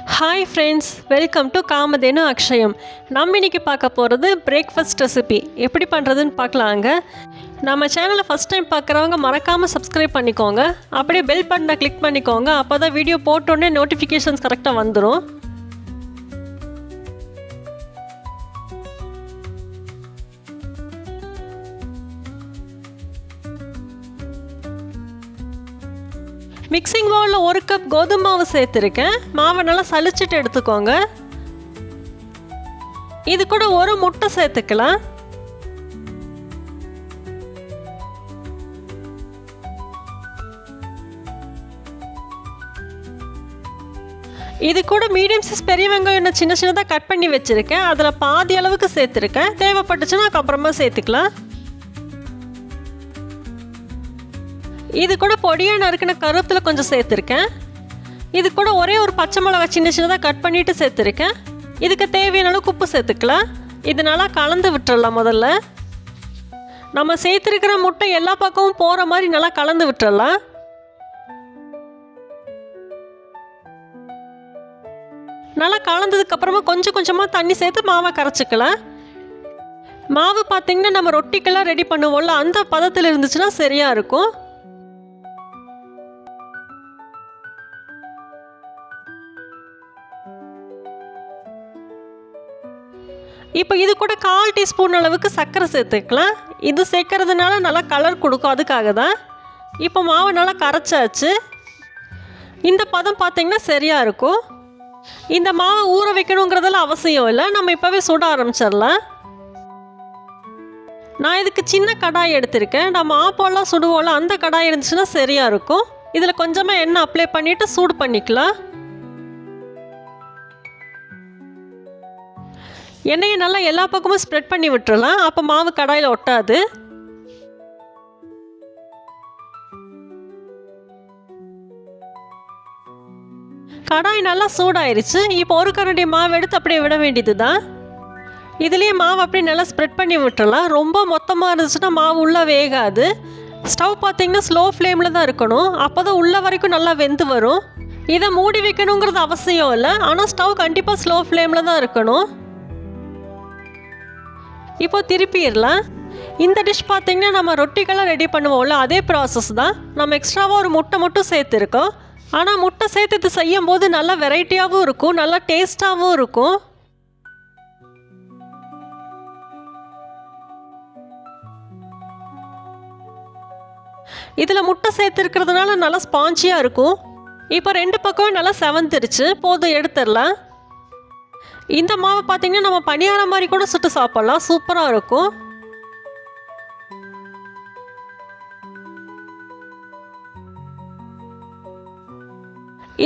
Hi friends, welcome to Kamadhenu Akshayam. நம்ம இன்றைக்கி பார்க்க போகிறது பிரேக்ஃபாஸ்ட் ரெசிபி எப்படி பண்ணுறதுன்னு பார்க்கலாங்க. நம்ம சேனலை ஃபஸ்ட் டைம் பார்க்குறவங்க மறக்காமல் சப்ஸ்கிரைப் பண்ணிக்கோங்க. அப்படியே பெல் பட்டனை கிளிக் பண்ணிக்கோங்க. அப்போ தான் வீடியோ போட்டோன்னே நோட்டிஃபிகேஷன்ஸ் கரெக்டாக வந்துடும். மிக்சிங் பவுலில் 1 கப் கோதுமை மாவு சேர்த்துருக்கேன். மாவை நல்லா சலிச்சிட்டு எடுத்துக்கோங்க. இது கூட 1 முட்டை சேர்த்துக்கலாம். இது கூட மீடியம் சைஸ் பெரிய வெங்காயம் சின்ன சின்னதாக கட் பண்ணி வச்சுருக்கேன். அதில் பாதி அளவுக்கு சேர்த்துருக்கேன். தேவைப்பட்டுச்சுன்னா அதுக்கப்புறமா சேர்த்துக்கலாம். இது கூட பொடியாக நறுக்கின கருவேப்பிலை கொஞ்சம் சேர்த்துருக்கேன். இது கூட ஒரே ஒரு பச்சை மிளகாய் சின்ன சின்னதாக கட் பண்ணிவிட்டு சேர்த்துருக்கேன். இதுக்கு தேவையான அளவுக்கு உப்பு சேர்த்துக்கலாம். இது நல்லா கலந்து விட்டுறலாம். முதல்ல நம்ம சேர்த்துருக்கிற முட்டை எல்லா பக்கமும் போகிற மாதிரி நல்லா கலந்து விட்டுறலாம். நல்லா கலந்ததுக்கப்புறமா கொஞ்சம் கொஞ்சமாக தண்ணி சேர்த்து மாவை கரைச்சிக்கலாம். மாவு பார்த்திங்கன்னா நம்ம ரொட்டிக்கெல்லாம் ரெடி பண்ணுவோம்ல, அந்த பதத்தில் இருந்துச்சுன்னா சரியாக இருக்கும். இப்போ இது கூட 1/4 டீஸ்பூன் அளவுக்கு சர்க்கரை சேர்த்துக்கலாம். இது சேர்க்கறதுனால நல்லா கலர் கொடுக்கும், அதுக்காக தான். இப்போ மாவை நல்லா கரைச்சாச்சு. இந்த பதம் பார்த்திங்கன்னா சரியாக இருக்கும். இந்த மாவை ஊற வைக்கணுங்கிறதெல்லாம் அவசியம் இல்லை, நம்ம இப்போவே சுட ஆரம்பிச்சிடலாம். நான் இதுக்கு சின்ன கடாய் எடுத்திருக்கேன். நம்ம ஆப்போலாம் சுடுவோம்ல, அந்த கடாய் இருந்துச்சுன்னா சரியாக இருக்கும். இதில் கொஞ்சமாக எண்ணெய் அப்ளை பண்ணிவிட்டு சூடு பண்ணிக்கலாம். எண்ணெயை நல்லா எல்லா பக்கமும் ஸ்ப்ரெட் பண்ணி விட்டுறலாம். அப்போ மாவு கடாயில் ஒட்டாது. கடாய் நல்லா சூடாயிருச்சு. இப்போ 1 கரண்டி மாவு எடுத்து அப்படியே விட வேண்டியது தான். இதுலேயே மாவு அப்படியே நல்லா ஸ்ப்ரெட் பண்ணி விட்டுறலாம். ரொம்ப மொத்தமாக இருந்துச்சுன்னா மாவு உள்ளே வேகாது. ஸ்டவ் பார்த்திங்கன்னா ஸ்லோ ஃப்ளேமில் தான் இருக்கணும். அப்போ தான் உள்ள வரைக்கும் நல்லா வெந்து வரும். இதை மூடி வைக்கணுங்கிறது அவசியம் இல்லை, ஆனால் ஸ்டவ் கண்டிப்பாக ஸ்லோ ஃப்ளேமில் தான் இருக்கணும். இப்போ திருப்பிடலாம். இந்த டிஷ் பார்த்திங்கன்னா நம்ம ரொட்டிக்கெல்லாம் ரெடி பண்ணுவோம்ல, அதே ப்ராசஸ் தான். நம்ம எக்ஸ்ட்ராவாக ஒரு முட்டை மட்டும் சேர்த்துருக்கோம். ஆனால் முட்டை சேர்த்து இது செய்யும் போது நல்லா வெரைட்டியாகவும் இருக்கும், நல்லா டேஸ்ட்டாகவும் இருக்கும். இதில் முட்டை சேர்த்துருக்கிறதுனால நல்லா ஸ்பாஞ்சியாக இருக்கும். இப்போ 2 பக்கமும் நல்லா செவந்துருச்சு. போதும், எடுத்துடலாம். இந்த மாவை பார்த்திங்கன்னா நம்ம பணியாரம் மாதிரி கூட சுட்டு சாப்பிட்லாம், சூப்பராக இருக்கும்.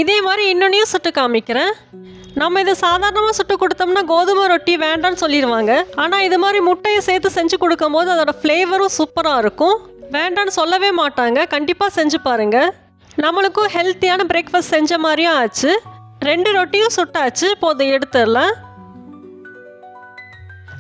இதே மாதிரி இன்னொன்னையும் சுட்டு காமிக்கிறேன். நம்ம இதை சாதாரணமாக சுட்டு கொடுத்தோம்னா கோதுமை ரொட்டி வேண்டான்னு சொல்லிடுவாங்க. ஆனால் இது மாதிரி முட்டையை சேர்த்து செஞ்சு கொடுக்கும் போது அதோட ஃப்ளேவரும் சூப்பராக இருக்கும். வேண்டான்னு சொல்லவே மாட்டாங்க. கண்டிப்பாக செஞ்சு பாருங்கள். நம்மளுக்கும் ஹெல்த்தியான பிரேக்ஃபாஸ்ட் செஞ்ச மாதிரியும் ஆச்சு. 2 ரொட்டியும் சுட்டாச்சு. போதும், எடுத்துடலாம்.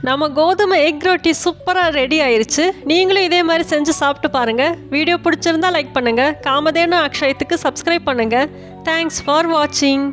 நம்ம கோதுமை எக் ரொட்டி சூப்பராக ரெடி ஆயிடுச்சு. நீங்களும் இதே மாதிரி செஞ்சு சாப்பிட்டு பாருங்கள். வீடியோ பிடிச்சிருந்தா லைக் பண்ணுங்கள். காமதேனு அக்ஷயத்துக்கு சப்ஸ்கிரைப் பண்ணுங்கள். தேங்க்ஸ் ஃபார் வாட்சிங்.